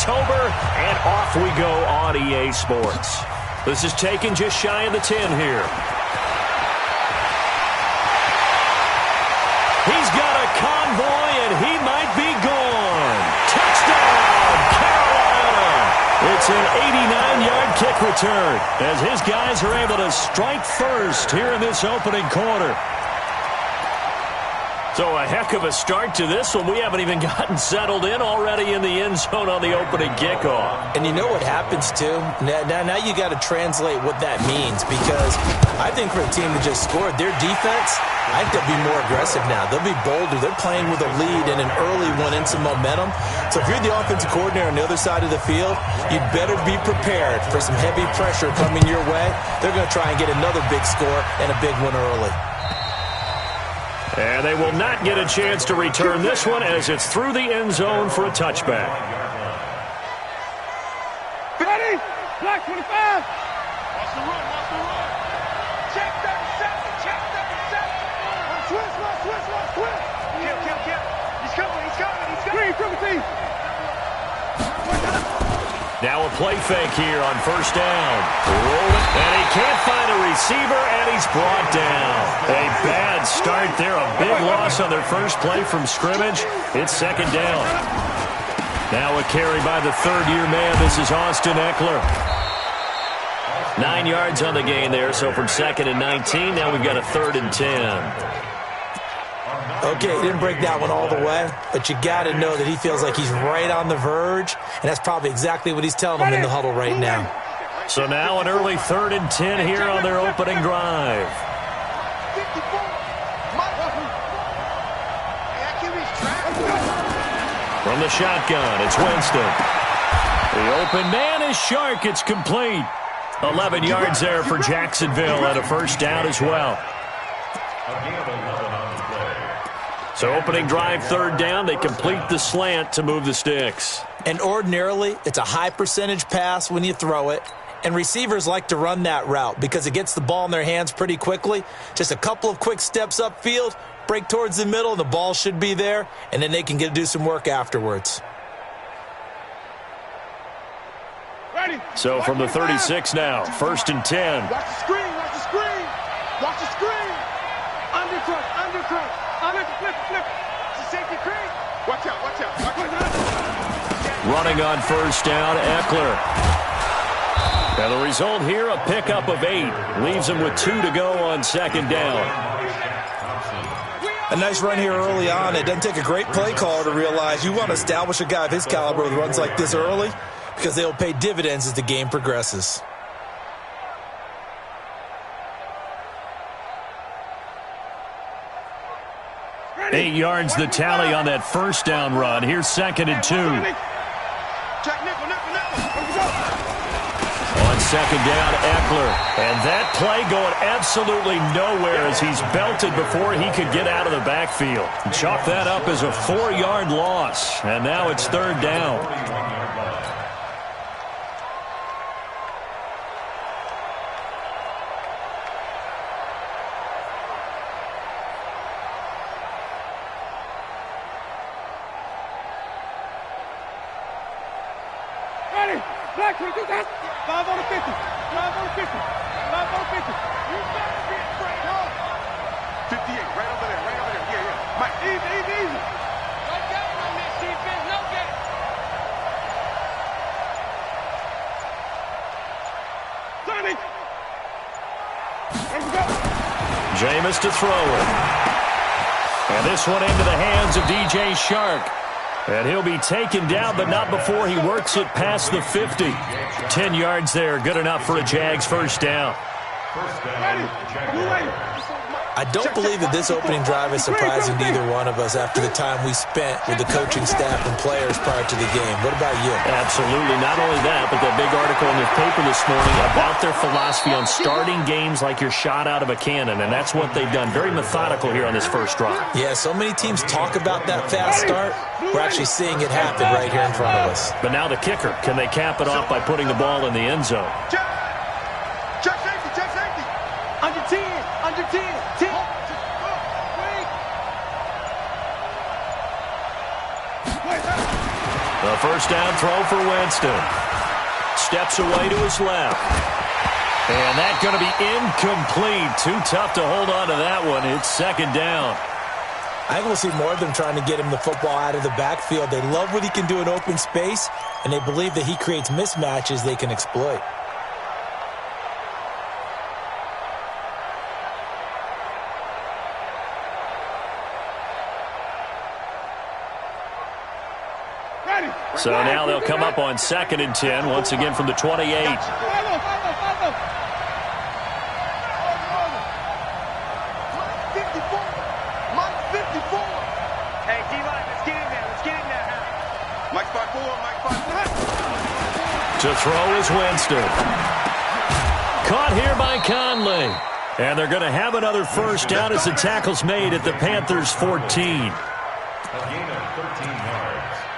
October, and off we go on EA Sports. This is taken just shy of the 10 here. He's got a convoy, and he might be gone. Touchdown, Carolina! It's an 89-yard kick return as his guys are able to strike first here in this opening quarter. So a heck of a start to this one. We haven't even gotten settled in already in the end zone on the opening kickoff. And you know what happens, too? Now you got to translate what that means, because I think for a team that just scored, their defense, I think they'll be more aggressive now. They'll be bolder. They're playing with a lead and an early one and some momentum. So if you're the offensive coordinator on the other side of the field, you'd better be prepared for some heavy pressure coming your way. They're going to try and get another big score and a big one early. And they will not get a chance to return this one as it's through the end zone for a touchback. Ready? Black 25. Watch the run, watch the run. Check 37, check 37. Switch. Kill. He's coming. Green, triple team. Now a play fake here on first down. Rolling, and he can't find a receiver, and he's brought down. A bad start there, a big loss on their first play from scrimmage. It's second down. Now a carry by the third-year man. This is Austin Eckler. 9 yards on the gain there, so from 2nd and 19, now we've got a 3rd and 10. Okay, he didn't break that one all the way, but you got to know that he feels like he's right on the verge, and that's probably exactly what he's telling them in the huddle right now. So now an early 3rd and 10 here on their opening drive. From the shotgun, it's Winston. The open man is Shark. It's complete. 11 yards there for Jacksonville and a first down as well. So opening drive, 3rd down. They complete the slant to move the sticks. And ordinarily, it's a high percentage pass when you throw it. And receivers like to run that route because it gets the ball in their hands pretty quickly. Just a couple of quick steps upfield, break towards the middle, and the ball should be there. And then they can do some work afterwards. Ready. So from the 36 now, 1st and 10. Watch the screen. Undercut. Flip. It's a safety screen. Watch out. Running on first down, Eckler. And the result here, a pickup of 8. Leaves him with 2 to go on 2nd down. A nice run here early on. It doesn't take a great play caller to realize you want to establish a guy of his caliber with runs like this early because they'll pay dividends as the game progresses. 8 yards the tally on that first down run. Here's 2nd and 2. On 2nd down, Eckler. And that play going absolutely nowhere as he's belted before he could get out of the backfield. Chalk that up as a 4-yard loss. And now it's 3rd down. Black 22, 5 on the 50. 5 on the 50. 5 on the 50. You better be afraid, huh? 58, right over there. Yeah. Mike, easy. No getting on this defense, no getting. Sonny. Let's go. Jameis to throw it. And this one into the hands of DJ Shark. And he'll be taken down, but not before he works it past the 50. 10 yards there, good enough for a Jags first down. I don't believe that this opening drive is surprising to either one of us after the time we spent with the coaching staff and players prior to the game. What about you? Absolutely. Not only that, but that big article in the paper this morning about their philosophy on starting games like you're shot out of a cannon, and that's what they've done. Very methodical here on this first drive. Yeah, so many teams talk about that fast start. We're actually seeing it happen right here in front of us. But now the kicker. Can they cap it off by putting the ball in the end zone? Check safety. Under 10. 10. The first down throw for Winston. Steps away to his left. And that's going to be incomplete. Too tough to hold on to that one. It's second down. I think we'll see more of them trying to get him the football out of the backfield. They love what he can do in open space, and they believe that he creates mismatches they can exploit. So now they'll come up on 2nd and 10, once again from the 28. 54. Hey, D-line, let's get in there. Let's get in there. Mike 5-4, Mike 5-4. To throw is Winston. Caught here by Conley. And they're going to have another first down as the tackle's made at the Panthers' 14.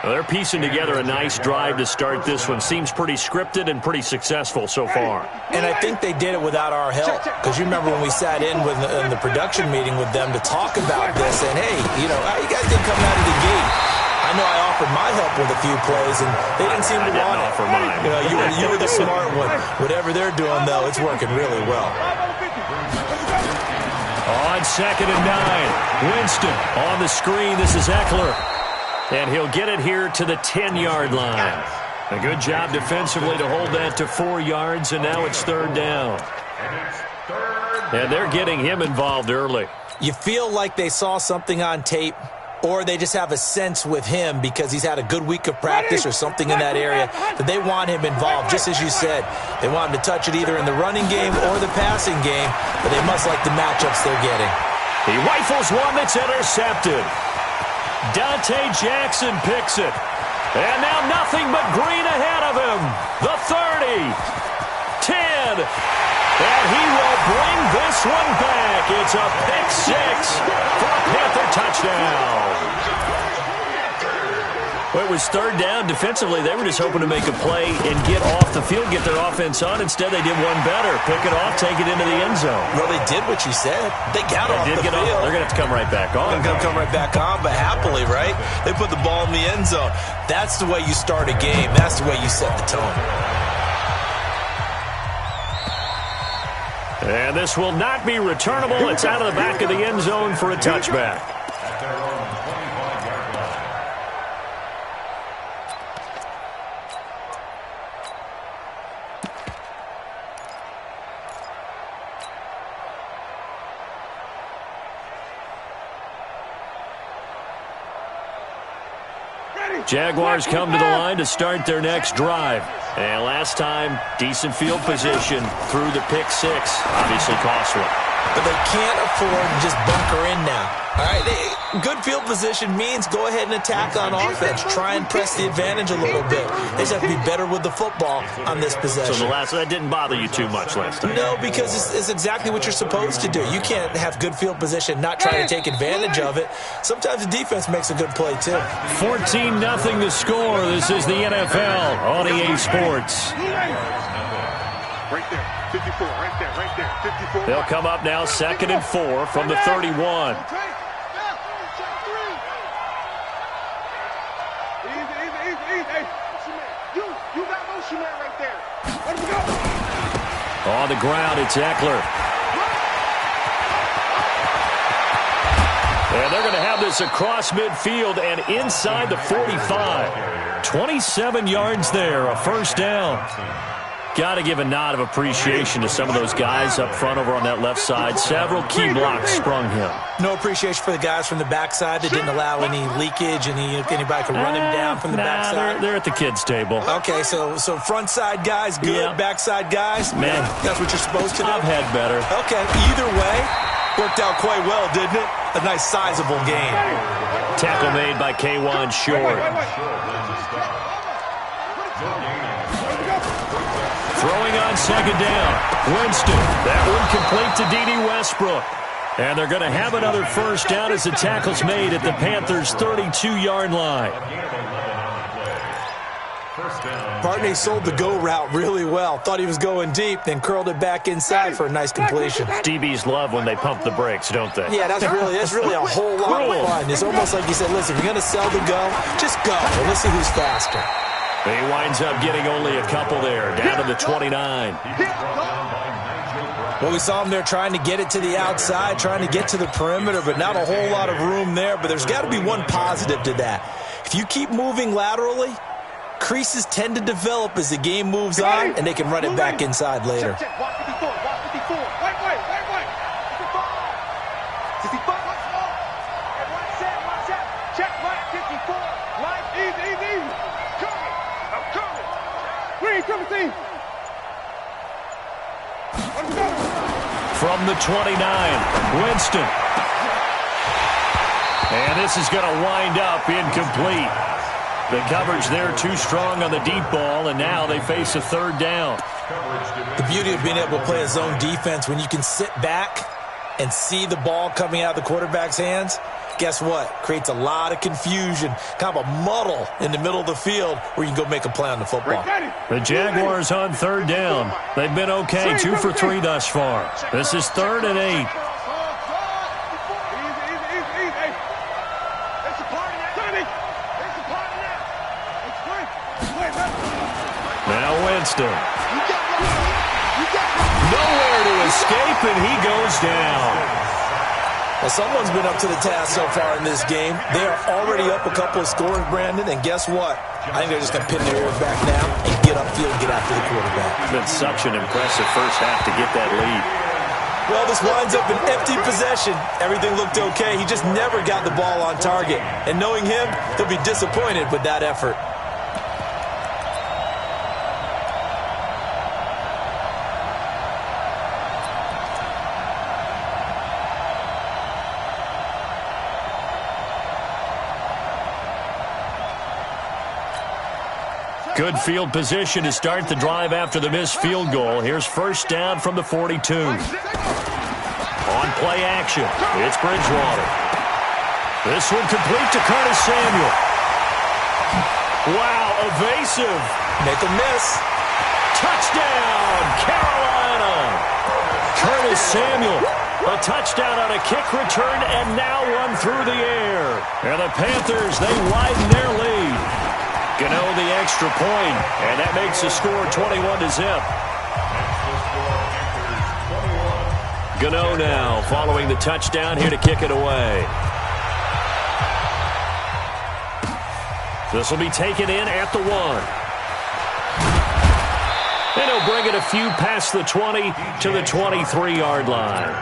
They're piecing together a nice drive to start this one. Seems pretty scripted and pretty successful so far. And I think they did it without our help. Because you remember when we sat in the production meeting with them to talk about this. And, hey, you know, you guys didn't come out of the gate. I know I offered my help with a few plays, and they didn't seem to want it. Offer mine. You know, you were the smart one. Whatever they're doing, though, it's working really well. On 2nd and 9, Winston on the screen. This is Eckler. And he'll get it here to the 10-yard line. A good job defensively to hold that to 4 yards, and now it's 3rd down. And they're getting him involved early. You feel like they saw something on tape, or they just have a sense with him because he's had a good week of practice or something in that area that they want him involved. Just as you said, they want him to touch it either in the running game or the passing game, but they must like the matchups they're getting. He rifles one that's intercepted. Dante Jackson picks it. And now nothing but green ahead of him. The 30. 10. And he will bring this one back. It's a pick six for a Panther touchdown. Well, it was 3rd down. Defensively, they were just hoping to make a play and get off the field, get their offense on. Instead, they did one better. Pick it off, take it into the end zone. Well, they did what you said. They got off the field. They're going to have to come right back on. They're going to come right back on, but happily, right? They put the ball in the end zone. That's the way you start a game. That's the way you set the tone. And this will not be returnable. It's out of the back of the end zone for a touchback. Jaguars come to the line to start their next drive. And last time, decent field position through the pick six. Obviously costly. But they can't afford to just bunker in now. All right, good field position means go ahead and attack on offense. Try and press the advantage a little bit. They just have to be better with the football on this possession. So that didn't bother you too much last time? No, because it's exactly what you're supposed to do. You can't have good field position, not try to take advantage of it. Sometimes the defense makes a good play, too. 14-0 to score. This is the NFL on EA Sports. Right there, 54, right there, 54. They'll come up now 2nd and 4 from the 31. On the ground, it's Eckler. And they're going to have this across midfield and inside the 45. 27 yards there, a first down. Got to give a nod of appreciation to some of those guys up front over on that left side. Several key blocks sprung him. No appreciation for the guys from the backside that didn't allow any leakage, anybody could run him down from the backside. They're at the kids' table. Okay, so front side guys good, yeah. Backside guys, man, that's what you're supposed to do. I've had better. Okay, either way, worked out quite well, didn't it? A nice sizable game. Tackle made by K'Wan Short. Throwing on 2nd down. Winston. That one complete to D.D. Westbrook. And they're going to have another first down as the tackle's made at the Panthers' 32-yard line. Partner sold the go route really well. Thought he was going deep, then curled it back inside for a nice completion. DBs love when they pump the brakes, don't they? Yeah, that's really a whole lot of fun. It's almost like you said, listen, if you're going to sell the go, just go. And let's see who's faster. He winds up getting only a couple there, down to the 29. Well, we saw him there trying to get it to the outside, trying to get to the perimeter, but not a whole lot of room there. But there's got to be one positive to that. If you keep moving laterally, creases tend to develop as the game moves on, and they can run it back inside later. Check, check. Watch 54, watch 54. Wait. 55. 55. Hey, watch that. Check, right, 54. Right, easy. I'm coming. Green, coming, team. Let's go. From the 29, Winston. And this is going to wind up incomplete. The coverage there too strong on the deep ball, and now they face a third down. The beauty of being able to play a zone defense when you can sit back and see the ball coming out of the quarterback's hands, guess what? Creates a lot of confusion, kind of a muddle in the middle of the field where you can go make a play on the football. The Jaguars on third down. They've been okay, 2 for 3 thus far. This is 3rd and 8. Now Winston. Nowhere to escape, and he goes down. Well, someone's been up to the task so far in this game. They are already up a couple of scores, Brandon, and guess what? I think they're just going to pin their ears back now and get upfield and get after the quarterback. It's been such an impressive first half to get that lead. Well, this winds up an empty possession. Everything looked okay. He just never got the ball on target. And knowing him, he'll be disappointed with that effort. Good field position to start the drive after the missed field goal. Here's first down from the 42. On play action, it's Bridgewater. This one complete to Curtis Samuel. Wow, evasive. Make a miss. Touchdown, Carolina. Curtis Samuel, a touchdown on a kick return, and now one through the air. And the Panthers, they widen their lead. Gano the extra point, and that makes the score 21-0. Gano now following the touchdown here to kick it away. This will be taken in at the 1. And he'll bring it a few past the 20 to the 23-yard line.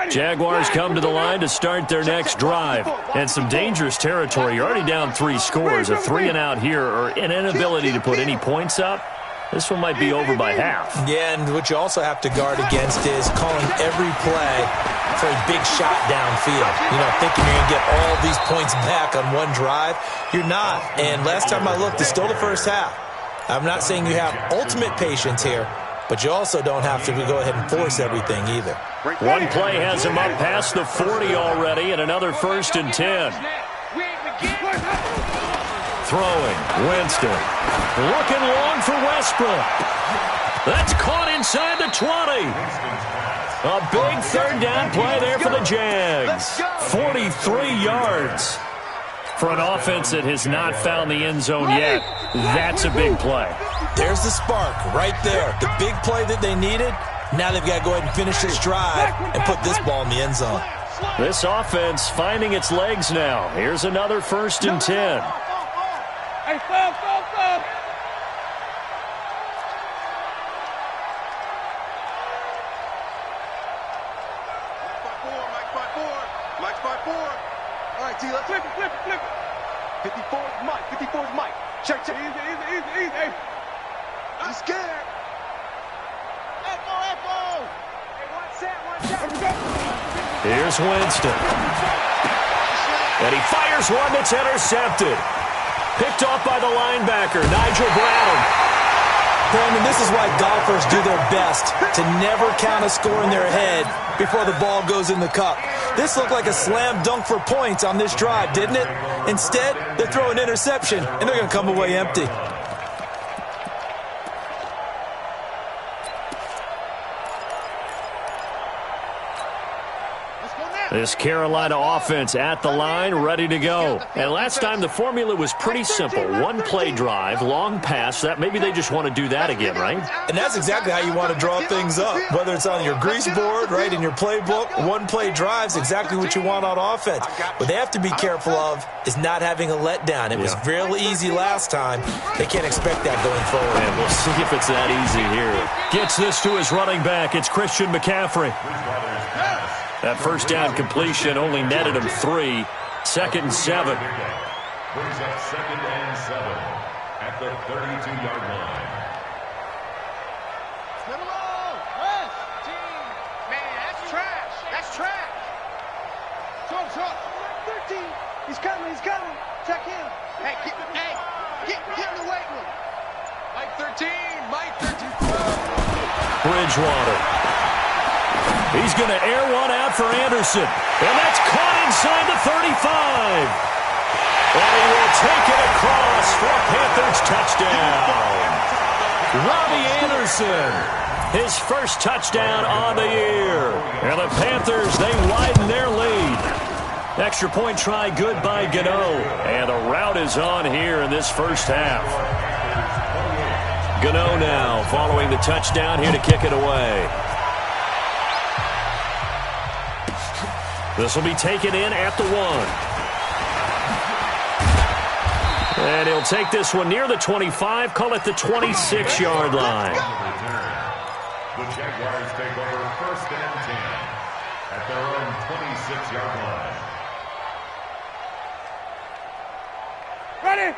Jaguars come to the line to start their next drive. And some dangerous territory. You're already down 3 scores. A 3-and-out here or an inability to put any points up. This one might be over by half. Yeah, and what you also have to guard against is calling every play for a big shot downfield. You know, thinking you're going to get all these points back on one drive. You're not. And last time I looked, it's still the first half. I'm not saying you have ultimate patience here, but you also don't have to go ahead and force everything either. One play has him up past the 40 already, and another 1st and 10. Throwing, Winston. Looking long for Westbrook. That's caught inside the 20. A big 3rd down play there for the Jags. 43 yards. For an offense that has not found the end zone yet, that's a big play. There's the spark right there. The big play that they needed. Now they've got to go ahead and finish this drive and put this ball in the end zone. This offense finding its legs now. Here's another 1st and 10. Hey, stop. Mike 5-4. All right, T, let's flip it. 54 is Mike. Check. Easy. I'm scared. Echo. Hey, watch that. Here's Winston. And he fires one that's intercepted. Picked off by the linebacker, Nigel Bradham. Brandon, this is why golfers do their best to never count a score in their head before the ball goes in the cup. This looked like a slam dunk for points on this drive, didn't it? Instead, they throw an interception, and they're going to come away empty. This Carolina offense at the line, ready to go. And last time the formula was pretty simple. One play drive, long pass. That maybe they just want to do that again, right? And that's exactly how you want to draw things up. Whether it's on your grease board, right, in your playbook, one play drive's exactly what you want on offense. What they have to be careful of is not having a letdown. It was real easy last time. They can't expect that going forward. And we'll see if it's that easy here. Gets this to his running back. It's Christian McCaffrey. That first down completion only netted him 3. 2nd and 7. Brings up 2nd and 7 at the 32-yard line. Man, that's trash. That's trash. Short. 13. He's coming. Check him. Hey, get in the weight room. Mike 13. Bridgewater. He's going to air one out for Anderson. And that's caught inside the 35. And he will take it across for a Panthers touchdown. Robbie Anderson, his first touchdown on the year. And the Panthers, they widen their lead. Extra point try good by Gano. And the route is on here in this first half. Gano now following the touchdown here to kick it away. This will be taken in at the 1. And he'll take this one near the 25, call it the 26-yard line. The Jaguars take over 1st and 10 at their own 26-yard line.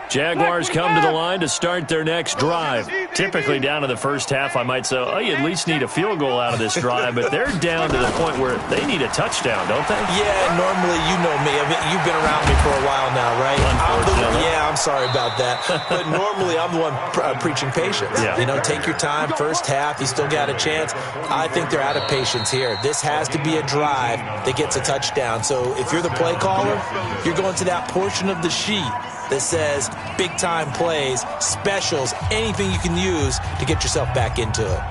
Jaguars come to the line to start their next drive. Typically down to the first half, I might say, oh, you at least need a field goal out of this drive, but they're down to the point where they need a touchdown, don't they? Yeah, normally, you know me. You've been around me for a while now, right? Unfortunately. I'm sorry about that. But normally, I'm the one preaching patience. Yeah. You know, take your time. First half, you still got a chance. I think they're out of patience here. This has to be a drive that gets a touchdown. So if you're the play caller, you're going to that portion of the sheet that says big-time plays, specials, anything you can use to get yourself back into it.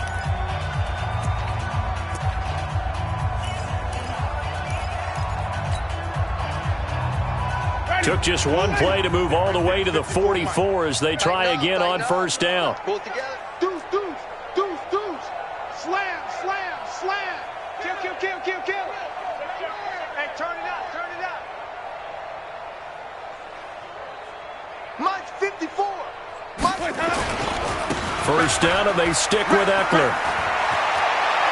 Took just one play to move all the way to the 44 as they try again on first down. Pull it together. Deuce. Slam. Kill. Hey, turn it up. Mike's 54. First down, and they stick with Eckler.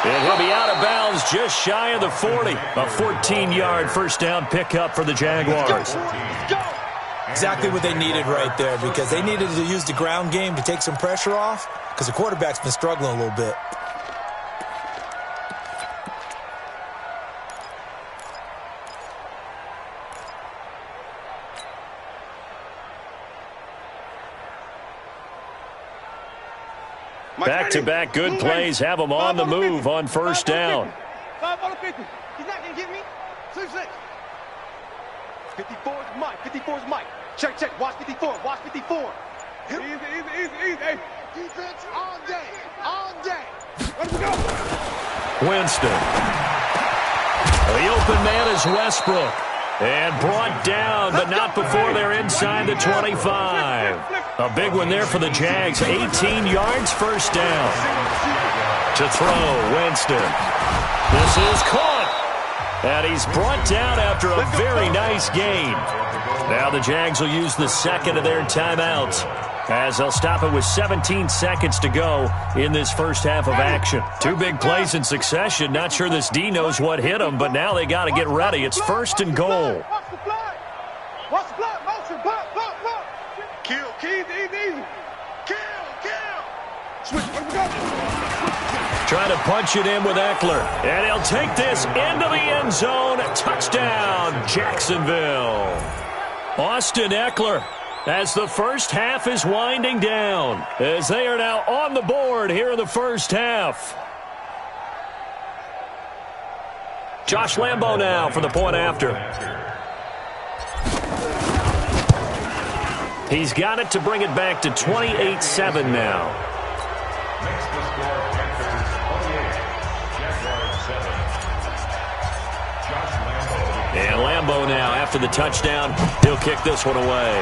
And he'll be out of bounds just shy of the 40. A 14-yard first down pickup for the Jaguars. Let's go. Exactly what they needed right there, because they needed to use the ground game to take some pressure off, because the quarterback's been struggling a little bit. Back-to-back good plays have them on the move on first down. 5 on the 50. He's not going to get me. 6. 54 is Mike. Check. Watch 54. Easy. Hey, defense all day. Let him go. Winston. The open man is Westbrook. And brought down, but not before they're inside the 25. A big one there for the Jags. 18 yards, first down. To throw, Winston. This is caught. And he's brought down after a very nice gain. Now the Jags will use the second of their timeouts, as they'll stop it with 17 seconds to go in this first half of action. 2 big plays in succession. Not sure this D knows what hit him, but now they got to get ready. It's 1st and goal. Watch the block. Motion. Block. Kill. Easy. Kill. Switch. Let him go. Trying to punch it in with Eckler. And he'll take this into the end zone. Touchdown, Jacksonville. Austin Eckler as the first half is winding down, as they are now on the board here in the first half. Josh Lambo now for the point after. He's got it to bring it back to 28-7 now. Makes the score Panthers 28, Jaguars 7. Josh Lambo. And Lambo now, after the touchdown, he'll kick this one away.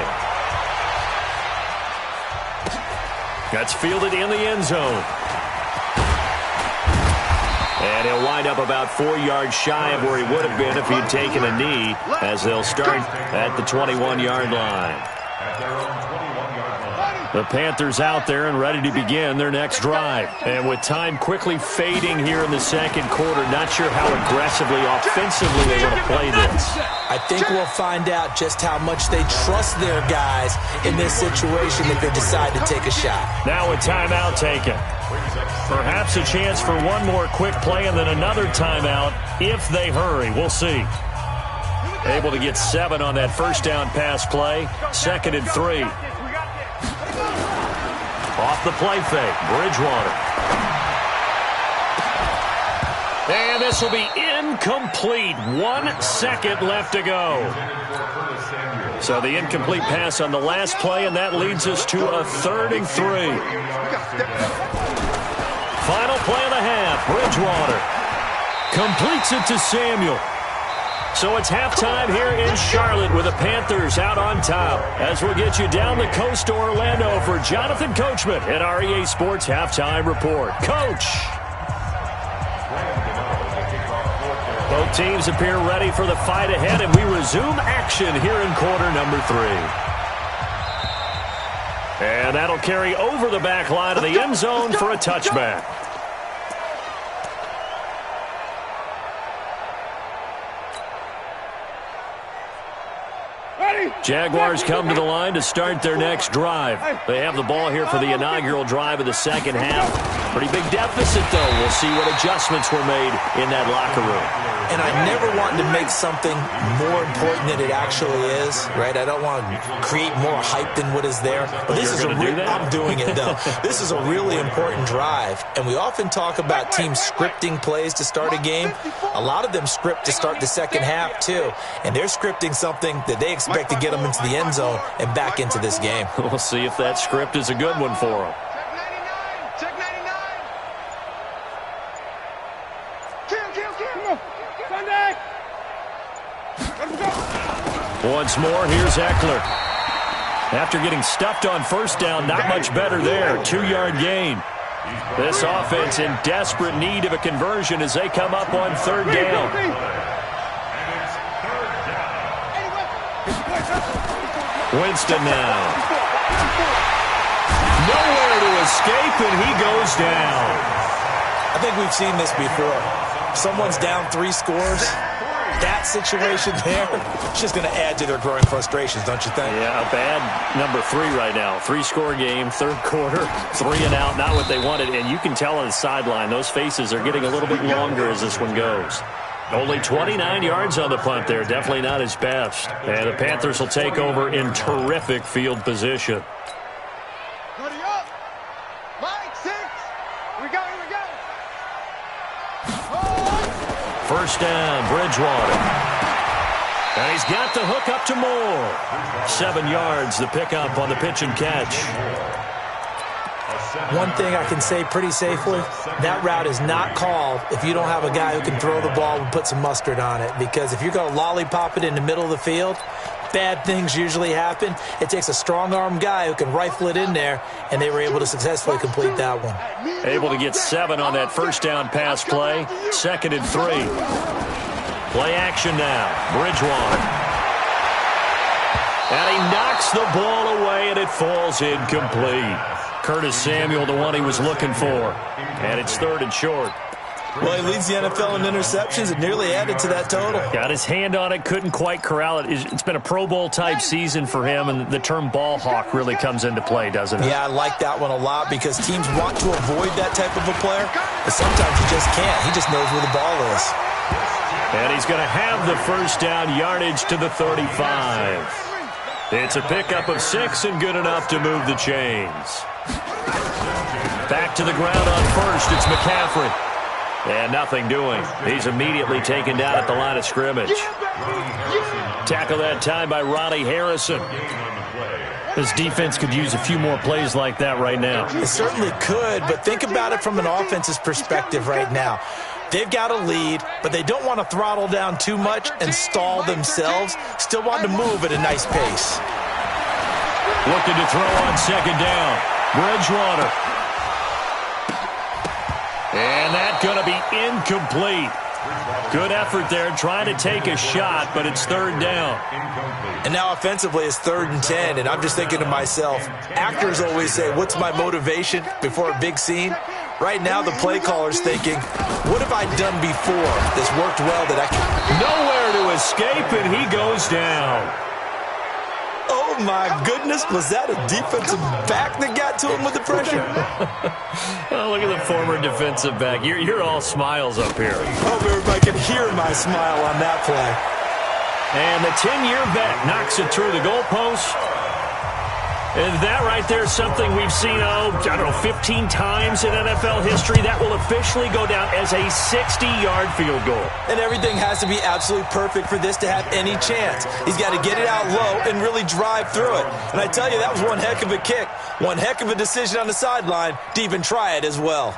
That's fielded in the end zone. And he'll wind up about 4 yards shy of where he would have been if he'd taken a knee, as they'll start at the 21-yard line. At their own 21-yard line. The Panthers out there and ready to begin their next drive. And with time quickly fading here in the second quarter, not sure how aggressively, offensively they want to play this. I think we'll find out just how much they trust their guys in this situation if they decide to take a shot. Now a timeout taken. Perhaps a chance for one more quick play and then another timeout if they hurry. We'll see. Able to get 7 on that first down pass play. 2nd and 3. Off the play fake. Bridgewater. And this will be incomplete. 1 second left to go. So the incomplete pass on the last play, and that leads us to a 3rd and 3. Final play of the half. Bridgewater completes it to Samuel. So it's halftime here in Charlotte with the Panthers out on top. As we'll get you down the coast to Orlando for Jonathan Coachman at our EA Sports Halftime Report. Coach! Both teams appear ready for the fight ahead, and we resume action here in quarter number 3. And that'll carry over the back line of the end zone for a touchback. Jaguars come to the line to start their next drive. They have the ball here for the inaugural drive of the second half. Pretty big deficit, though. We'll see what adjustments were made in that locker room. And I never want to make something more important than it actually is, right? I don't want to create more hype than what is there. But this is I'm doing it, though. This is a really important drive. And we often talk about teams scripting plays to start a game. A lot of them script to start the second half, too. And they're scripting something that they expect to get them into the end zone and back into this game. We'll see if that script is a good one for them. Check 99. Kill. Sunday. Once more, here's Eckler. After getting stuffed on first down, not much better there. 2-yard gain. This offense in desperate need of a conversion as they come up on 3rd down. Winston now. Nowhere to escape, and he goes down. I think we've seen this before. Someone's down 3 scores. That situation there, it's just going to add to their growing frustrations, don't you think? Yeah, a bad number 3 right now. 3-score game, 3rd quarter, 3 and out, not what they wanted. And you can tell on the sideline, those faces are getting a little bit longer as this one goes. Only 29 yards on the punt there. Definitely not his best. And the Panthers will take over in terrific field position. Buddy up. Mike, 6. Here we go. First down, Bridgewater. And he's got the hook up to Moore. 7 yards, the pickup on the pitch and catch. One thing I can say pretty safely, that route is not called if you don't have a guy who can throw the ball and put some mustard on it. Because if you're going to lollipop it in the middle of the field, bad things usually happen. It takes a strong-arm guy who can rifle it in there, and they were able to successfully complete that one. Able to get 7 on that first down pass play. 2nd and 3. Play action now. Bridgewater. And he knocks the ball away, and it falls incomplete. Curtis Samuel, the one he was looking for. And it's 3rd and short. Well, he leads the NFL in interceptions and nearly added to that total. Got his hand on it, couldn't quite corral it. It's been a Pro Bowl-type season for him, and the term ball hawk really comes into play, doesn't it? Yeah, I like that one a lot because teams want to avoid that type of a player, but sometimes you just can't. He just knows where the ball is. And he's going to have the first down, yardage to the 35. It's a pickup of 6 and good enough to move the chains. Back to the ground on first. It's McCaffrey. And nothing doing. He's immediately taken down at the line of scrimmage. Tackle that time by Ronnie Harrison. This defense could use a few more plays like that right now. It certainly could, but think about it from an offense's perspective right now. They've got a lead, but they don't want to throttle down too much and stall themselves. Still want to move at a nice pace. Looking to throw on second down. Bridgewater. And that's going to be incomplete. Good effort there, trying to take a shot, but it's third down. And now offensively it's 3rd and 10, and I'm just thinking to myself, actors always say, what's my motivation before a big scene? Right now the play caller's thinking, what have I done before that's worked well that I can... Nowhere to escape, and he goes down. Oh, my goodness. Was that a defensive back that got to him with the pressure? Oh, look at the former defensive back. You're all smiles up here. I hope everybody can hear my smile on that play. And the 10-year vet knocks it through the goalpost. And that right there is something we've seen, 15 times in NFL history. That will officially go down as a 60-yard field goal. And everything has to be absolutely perfect for this to have any chance. He's got to get it out low and really drive through it. And I tell you, that was one heck of a kick. One heck of a decision on the sideline to even try it as well.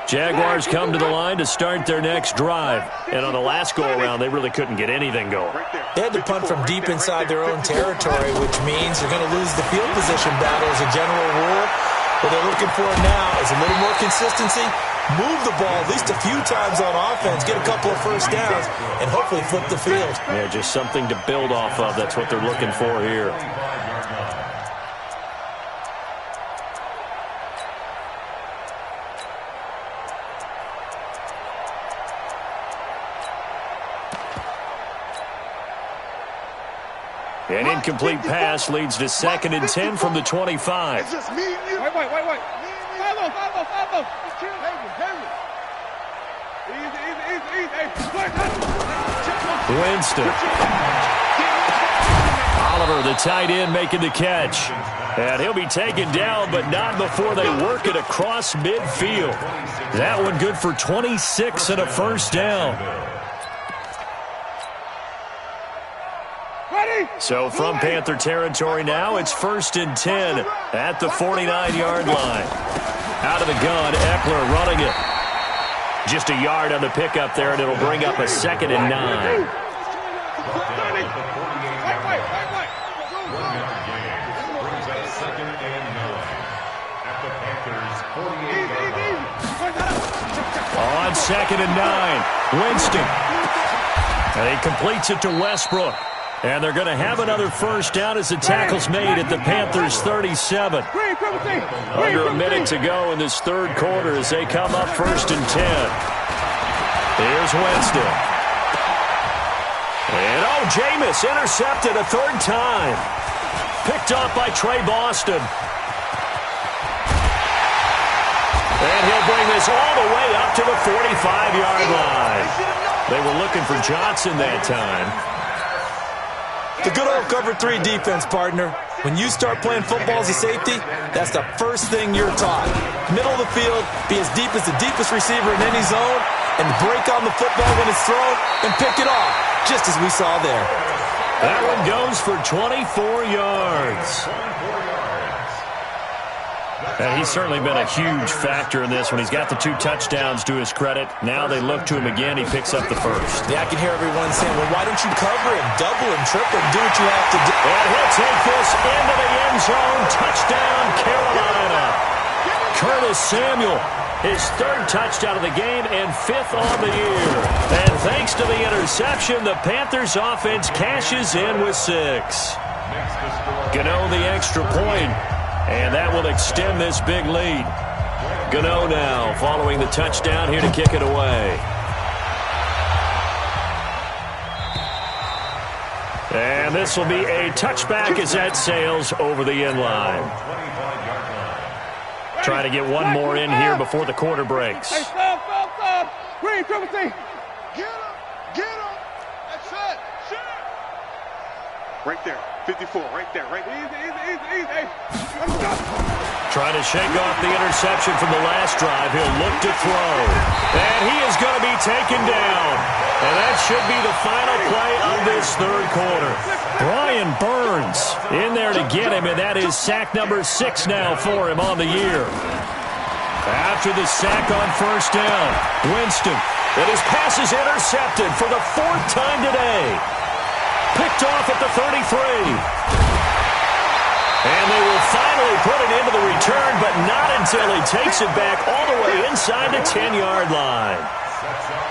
Jaguars come to the line to start their next drive. And on the last go-around, they really couldn't get anything going. They had to punt from deep inside their own territory, which means they're going to lose the field position battle as a general rule. What they're looking for now is a little more consistency, move the ball at least a few times on offense, get a couple of first downs, and hopefully flip the field. Yeah, just something to build off of. That's what they're looking for here. An incomplete pass leads to 2nd and 10 from the 25. It's just me and you. Wait. Follow. Easy. Winston. Oliver, the tight end, making the catch. And he'll be taken down, but not before they work it across midfield. That one good for 26 and a first down. So from Panther territory now, it's 1st and 10 at the 49-yard line. Out of the gun, Eckler running it. Just a yard on the pickup there, and it'll bring up a 2nd and 9. On 2nd and 9, Winston. And he completes it to Westbrook. And they're going to have another first down as the tackle's made at the Panthers' 37. Under a minute to go in this third quarter as they come up 1st and 10. Here's Winston. And Jameis intercepted a 3rd time. Picked off by Trey Boston. And he'll bring this all the way up to the 45-yard line. They were looking for Johnson that time. The good old cover 3 defense, partner. When you start playing football as a safety, that's the first thing you're taught. Middle of the field, be as deep as the deepest receiver in any zone, and break on the football when it's thrown and pick it off, just as we saw there. That one goes for 24 yards. And he's certainly been a huge factor in this when he's got the 2 touchdowns to his credit. Now they look to him again. He picks up the first. Yeah, I can hear everyone saying, well, why don't you cover him, double him, triple him, do what you have to do. And he'll take this into the end zone. Touchdown, Carolina. Curtis Samuel, his 3rd touchdown of the game and 5th on the year. And thanks to the interception, the Panthers offense cashes in with 6. Gano the extra point. And that will extend this big lead. Gano now following the touchdown here to kick it away. And this will be a touchback as that sails over the end line. Trying to get one more in here before the quarter breaks. Hey, stop. Green, triple T. Get him. That's it. Shoot. Right there. 54. Right there. Right. Easy. Hey, let's go. Trying to shake off the interception from the last drive. He'll look to throw. And he is going to be taken down. And that should be the final play of this third quarter. Brian Burns in there to get him, and that is sack number 6 now for him on the year. After the sack on first down, Winston, and his pass is intercepted for the 4th time today. Picked off at the 33. And they will finally put it into the return, but not until he takes it back all the way inside the 10-yard line.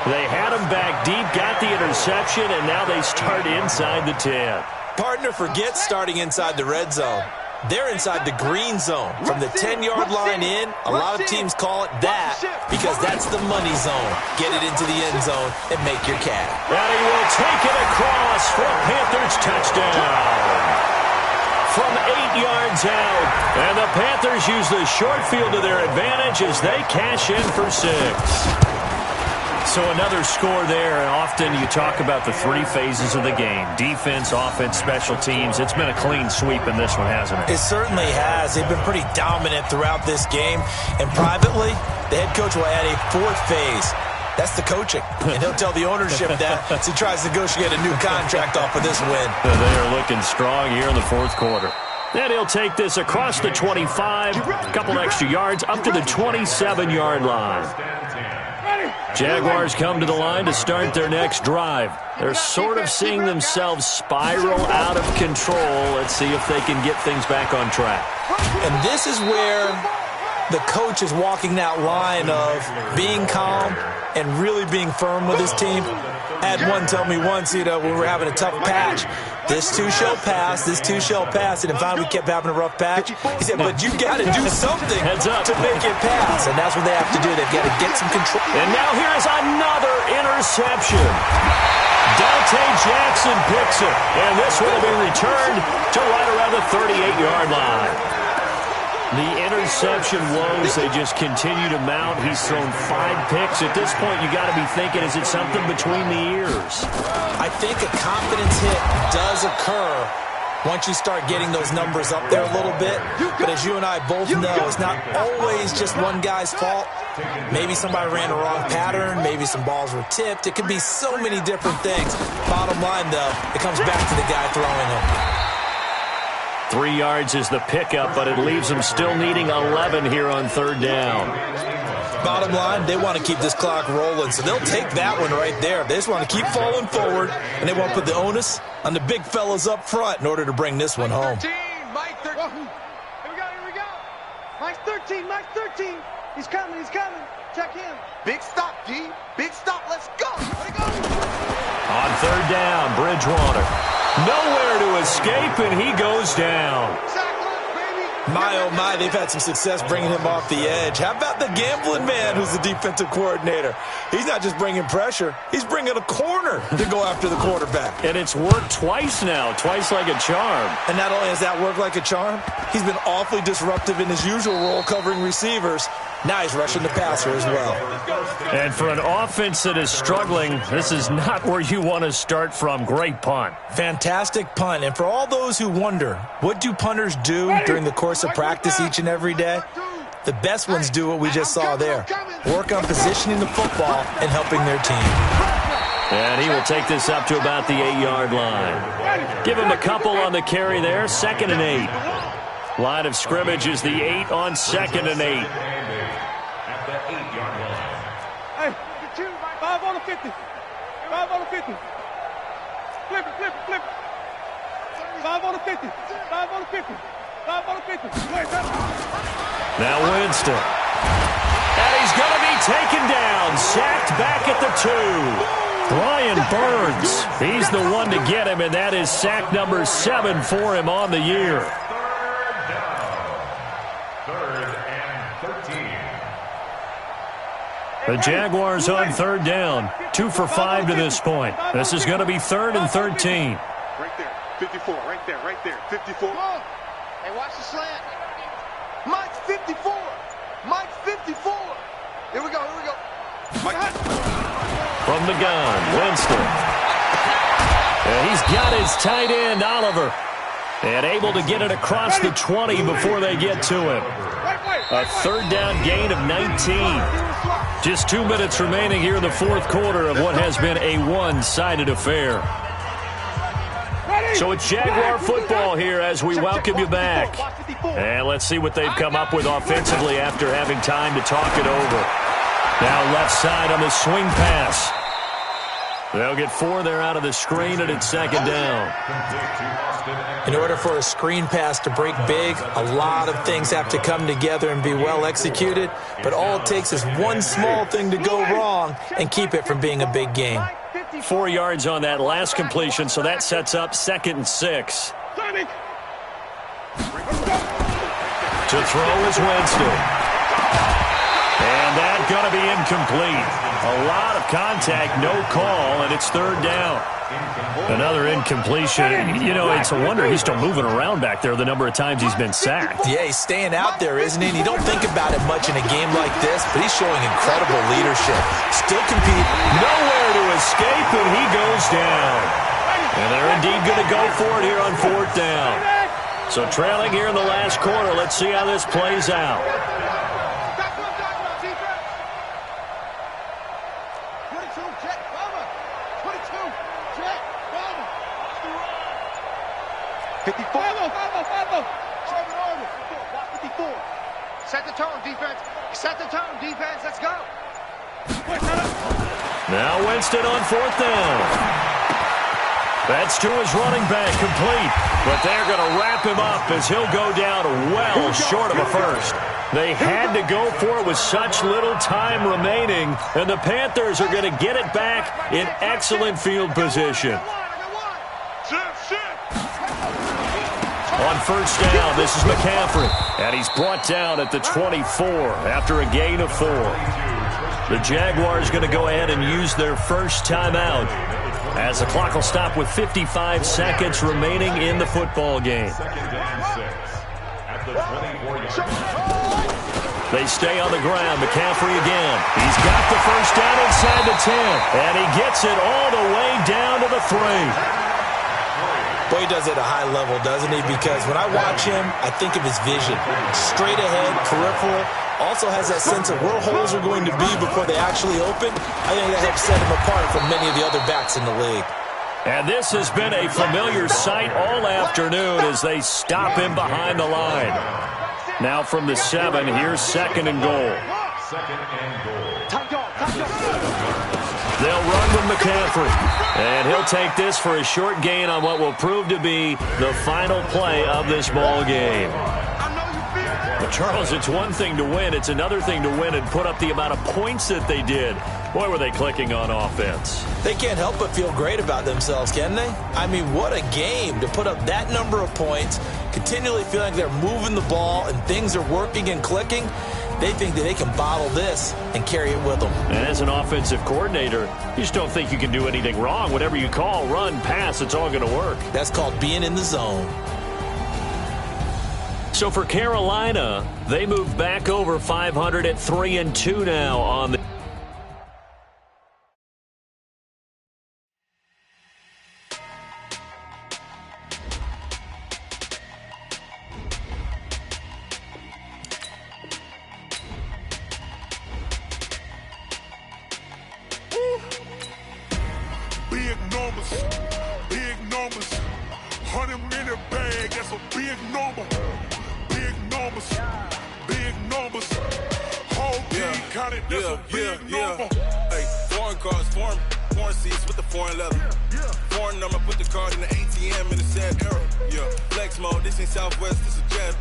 They had him back deep, got the interception, and now they start inside the 10. Partner forgets starting inside the red zone. They're inside the green zone. From the 10-yard line in, a lot of teams call it that because that's the money zone. Get it into the end zone and make your cash. And he will take it across for a Panthers touchdown. From 8 yards out. And the Panthers use the short field to their advantage as they cash in for 6. So another score there, and often you talk about the 3 phases of the game. Defense, offense, special teams. It's been a clean sweep in this one, hasn't it? It certainly has. They've been pretty dominant throughout this game. And privately, the head coach will add a 4th phase. That's the coaching. And he'll tell the ownership that as he tries to negotiate a new contract off of this win. They are looking strong here in the 4th quarter. Then he'll take this across the 25, a couple extra yards, up to the 27-yard line. Jaguars come to the line to start their next drive. They're sort of seeing themselves spiral out of control. Let's see if they can get things back on track. And this is where the coach is walking that line of being calm and really being firm with his team. I had one tell me once, when we were having a tough patch, this too shall pass, this too shall pass. And finally we kept having a rough patch. He said, but you got to do something to make it pass. And that's what they have to do. They've got to get some control. And now here is another interception. Dante Jackson picks it. And this will be returned to right around the 38-yard line. The interception woes, they just continue to mount. He's thrown 5 picks. At this point, you got to be thinking, is it something between the ears? I think a confidence hit does occur once you start getting those numbers up there a little bit. But as you and I both know, it's not always just one guy's fault. Maybe somebody ran a wrong pattern. Maybe some balls were tipped. It could be so many different things. Bottom line, though, it comes back to the guy throwing them. 3 yards is the pickup, but it leaves them still needing 11 here on 3rd down. Bottom line, they want to keep this clock rolling, so they'll take that one right there. They just want to keep falling forward, and they want to put the onus on the big fellas up front in order to bring this one home. Mike 13. Here we go. Mike 13. He's coming. Check him. Big stop, D. Big stop. Let's go. On 3rd down, Bridgewater. Nowhere to escape, and he goes down. My, oh my, they've had some success bringing him off the edge. How about the gambling man who's the defensive coordinator? He's not just bringing pressure. He's bringing a corner to go after the quarterback. And it's worked twice now, twice like a charm. And not only has that worked like a charm, he's been awfully disruptive in his usual role covering receivers. Now he's rushing the passer as well. And for an offense that is struggling, this is not where you want to start from. Great punt. Fantastic punt. And for all those who wonder, what do punters do during the course of practice each and every day? The best ones do what we just saw there. Work on positioning the football and helping their team. And he will take this up to about the 8-yard line. Give him a couple on the carry there. 2nd and 8. Line of scrimmage is the 8 on 2nd and 8. Hey, 5 on the 50. 5 on the 50. Flip it. 5 on the 50. 5 on the 50. 5 on the 50. Now Winston. And he's going to be taken down. Sacked back at the 2. Brian Burns. He's the one to get him, and that is sack number 7 for him on the year. The Jaguars on 3rd down. 2 for 5 to this point. This is going to be 3rd and 13. Right there. 54. Right there. 54. Hey, watch the slant. Mike 54. Mike 54. Here we go. From the gun, Winston. And he's got his tight end, Oliver. And able to get it across the 20 before they get to him. A third down gain of 19. Just 2 minutes remaining here in the fourth quarter of what has been a one-sided affair. So it's Jaguar football here as we welcome you back. And let's see what they've come up with offensively after having time to talk it over. Now left side on the swing pass. They'll get 4 there out of the screen, and it's second down. In order for a screen pass to break big, a lot of things have to come together and be well executed. But all it takes is one small thing to go wrong and keep it from being a big game. 4 yards on that last completion, so that sets up 2nd and 6. To throw is Winston. And that's going to be incomplete. A lot of contact, no call, and it's third down. Another incompletion. You know, it's a wonder he's still moving around back there the number of times he's been sacked. Yeah, he's staying out there, isn't he? And you don't think about it much in a game like this, but he's showing incredible leadership. Still compete. Nowhere to escape, and he goes down. And they're indeed going to go for it here on fourth down. So trailing here in the last quarter, let's see how this plays out. 54. Set the tone, defense. Set the tone, defense. Let's go. Now Winston on fourth down. That's to his running back, complete. But they're going to wrap him up as he'll go down well short of a first. They had to go for it with such little time remaining, and the Panthers are going to get it back in excellent field position. On first down, this is McCaffrey, and he's brought down at the 24 after a gain of 4. The Jaguars going to go ahead and use their first timeout as the clock will stop with 55 seconds remaining in the football game. They stay on the ground. McCaffrey again. He's got the first down inside the 10, and he gets it all the way down to the 3. Boy, he does it at a high level, doesn't he? Because when I watch him, I think of his vision. Straight ahead, peripheral. Also has that sense of where holes are going to be before they actually open. I think that helps set him apart from many of the other backs in the league. And this has been a familiar sight all afternoon as they stop him behind the line. Now from the 7, here's second and goal. They'll run with McCaffrey. And he'll take this for a short gain on what will prove to be the final play of this ball game. But Charles, it's one thing to win. It's another thing to win and put up the amount of points that they did. Boy, were they clicking on offense. They can't help but feel great about themselves, can they? I mean, what a game to put up that number of points, continually feeling like they're moving the ball and things are working and clicking. They think that they can bottle this and carry it with them. And as an offensive coordinator, you just don't think you can do anything wrong. Whatever you call, run, pass, it's all going to work. That's called being in the zone. So for Carolina, they move back over 500 at 3-2 now on the big numbers, 100 minute bag, that's a big number, big numbers, whole team counted, that's a big number. Hey, foreign cars, foreign seats with the foreign leather, foreign number, put the card in the ATM in the sad era, flex mode, this ain't Southwest, this is jet.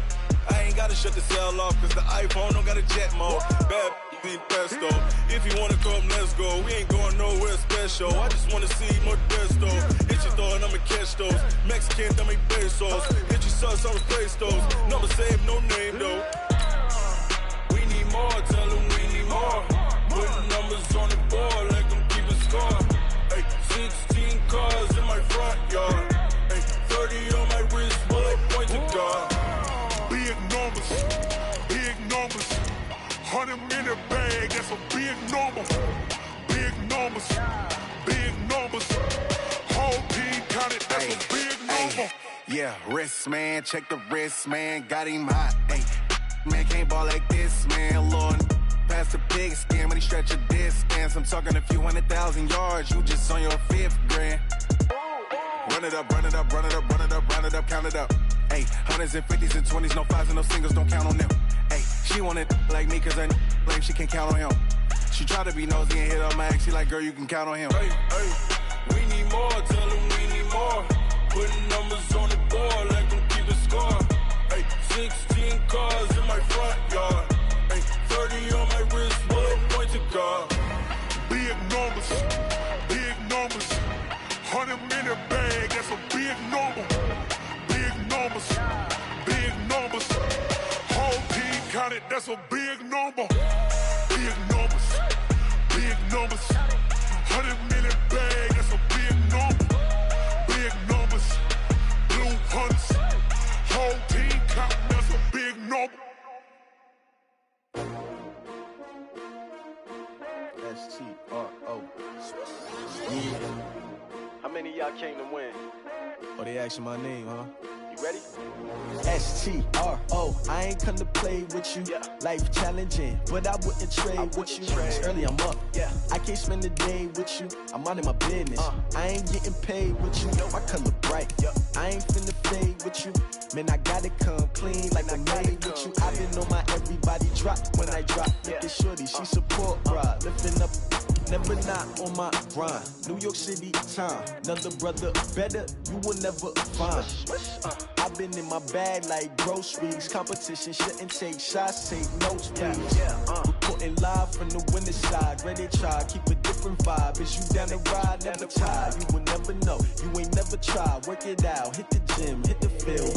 I ain't gotta shut the cell off, cause the iPhone don't got a jet mode, bad be pesto. If you wanna come, let's go. We ain't going nowhere special. I just wanna see more desto. Hit your throw and I'ma catch those. Mexican, dummy pesos. Hit your sus, I'll replace those. Number save, no name though. We need more, tell them we need more. Putting numbers on the board, like them keep a score. Hey, 16 cars in my front yard. Hey, 30 on my wrist, while I point to God. Big numbers. 100 minute bag, that's a big number. Big numbers. Whole team Wrist, man, check the wrist, man, got him hot. Hey, man, can't ball like this, man. Lord, past the pig skin when he stretch a distance. I'm talking a few 100,000 yards, you just on your 5th grand. Run it up, run it up, run it up, run it up, run it up, count it up. Hey, hundreds and 50s and 20s, no 5s and no singles, don't count on them. Hey, she want it like me, cause I blame she can't count on him. She try to be nosy and hit up my ex, she like, girl, you can count on him. Hey, we need more, tell them we need more. Putting numbers on the board, like them keep a score. Hey, 16 cars in my front yard. Hey, 30 on my wrist, bullet point to God. Big numbers, big numbers. 100-minute bag, that's a big number. Big numbers, big numbers. Whole team counted, that's a big number. Big numbers, big numbers. 100-minute bag, that's a big number. Big numbers, blue hunts. Whole team counting, that's a big number. S-T-R-O. How many of y'all came to win? Oh, they asking my name, huh? You ready? S-T-R-O, I ain't come to play with you. Yeah. Life challenging, but I wouldn't trade with you. It's early, I'm up. Yeah. I can't spend the day with you. I'm minding my business. I ain't getting paid with you. My color bright. Yeah. I ain't finna fade with you. Man, I gotta come clean like I'm made with you. I've been on my everybody drop when I drop. Look at shorty, she support ride. Lifting up, never not on my grind. New York City time. Another brother better, you will never find. I've been in my bag like groceries. Competition shouldn't take shots, take notes, please. Reporting live from the winning side. Ready to try, keep a different vibe. Is you down the ride, never tired. You will never know, you ain't never tried. Work it out, hit the gym, hit the field.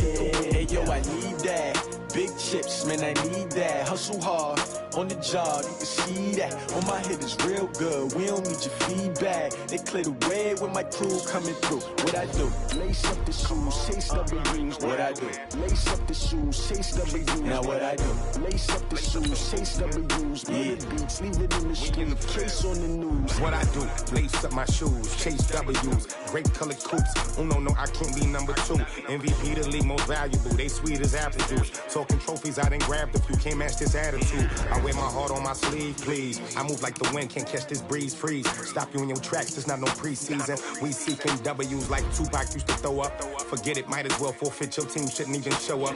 Hey yo, I need that. Big chips, man, I need that. Hustle hard, on the job, you can see that. On my head is real good, we don't need your feedback. They clear the way with my crew coming through. What I do? Lace up the shoes, chase W's. What I do? Lace up the shoes, chase W's. Now what I do? Lace up the shoes, chase W's. Yeah. Beats, leave it in the street, case on the news. What I do? Lace up my shoes, chase W's. Grape colored coops. Oh no, I can't be number 2. MVP the league most valuable. They sweet as apple juice. Talking trophies, I done grabbed a few. Can't match this attitude. I wear my heart on my sleeve, please. I move like the wind, can't catch this breeze, freeze. Stop you in your tracks, there's not no preseason. We seeking W's like Tupac used to throw up. Forget it, might as well forfeit, your team shouldn't even show up.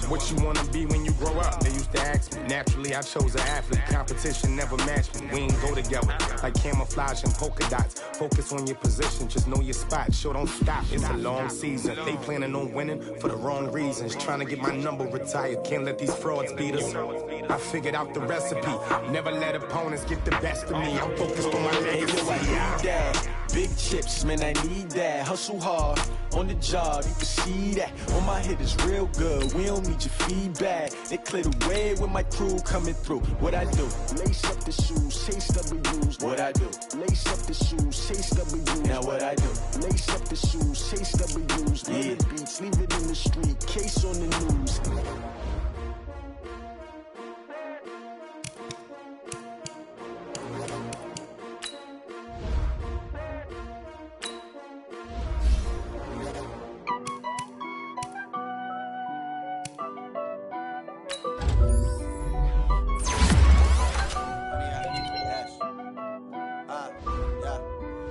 What you wanna be when you grow up? They used to ask me. Naturally, I chose an athlete. Competition never matched me. We ain't go together. Like camouflage and polka dots. Focus on your position, just know your spot. Show don't stop, it's a long season. They planning on winning for the wrong reasons. Trying to get my number retired, can't let these frauds beat us. I figured out the recipe. Never let opponents get the best of me. I'm focused on my legacy. I need that. Big chips, man, I need that. Hustle hard, on the job, you can see that. On my head is real good, we don't need your feedback. They clear the way with my crew coming through. What I do? Lace up the shoes, chase W's. What I do? Lace up the shoes, chase W's. Now what I do? Lace up the shoes, chase W's. Yeah. Beats, leave it in the street, case on the news.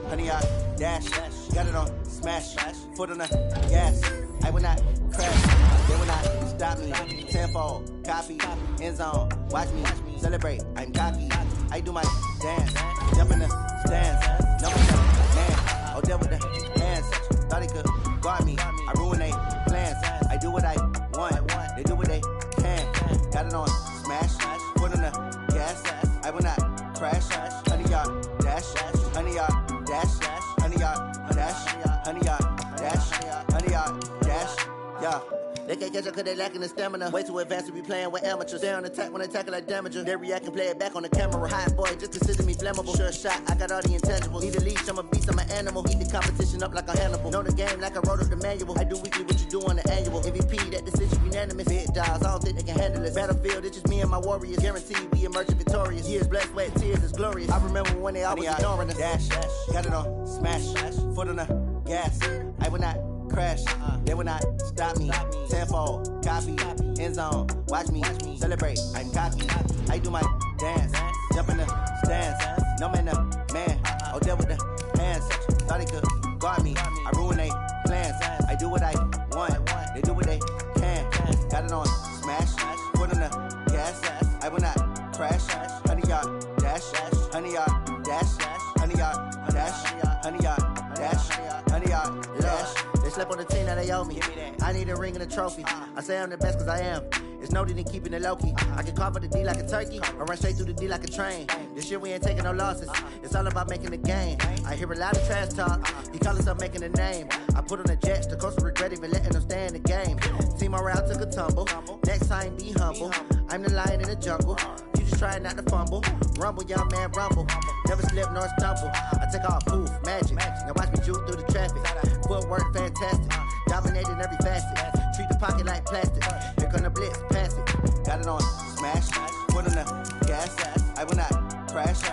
Honey, I dash, got it on smash, foot on the gas. I will not crash, they will not stop me. Tenfold, copy, end zone, watch me celebrate. I'm cocky, I do my dance, jump in the stands, number 7, man. Oh, there with the hands, thought he could guard me. I ruin they plans. I do what I want, they do what they can. Got it on smash, foot on the gas. I will not crash, honey, y'all dash, honey, y'all. Dash, honey, y'all, dash, honey, y'all, dash, honey, y'all, dash, yeah. They can't catch up cause they lacking the stamina. Way too advanced to be playing with amateurs. They on attack when they tackle like damager. They react and play it back on the camera. Hot boy, just consider me flammable. Sure shot, I got all the intangibles. Need a leash, I'm a beast, I'm an animal. Eat the competition up like a Hannibal. Know the game like I wrote up the manual. I do weekly what you do on the annual. MVP, that decision unanimous. Big dogs, I don't think they can handle it. Battlefield, it's just me and my warriors. Guaranteed we emerging victorious. Years, blood, sweat, tears, it's glorious. I remember when they always ignoring us. Dash, got it on smash, foot on the gas. I will not crash. They will not stop me. Tenfold, copy, end zone. Watch me celebrate. I'm cocky. I do my dance. Jump in the stands. No man, the man. Oh, there with the hands. Thought he could guard me. I ruin they plans. I do what I want. They do what they can. Got it on smash. Put on the gas. I will not crash. 100-yard dash. 100-yard dash. 100-yard dash. 100-yard dash. 100-yard dash. They slept on the team that they owe me. I need a ring and a trophy. I say I'm the best cause I am. It's noted in keeping it low-key. I can carve for the D like a turkey, or run straight through the D like a train. This shit we ain't taking no losses. It's all about making the game. I hear a lot of trash talk. He call himself making a name. I put on the jets. The coach will regret even letting them stay in the game. Team morale took a tumble. Next time be humble. I'm the lion in the jungle. You just try not to fumble. Rumble, young man, rumble. Never slip nor stumble. I take off, poof, magic. Now watch me juke through the traffic. Footwork fantastic. Dominating every facet. Treat the pocket like plastic. Here come the blitz, pass it. Got it on smash. Put on the gas. I will not crash.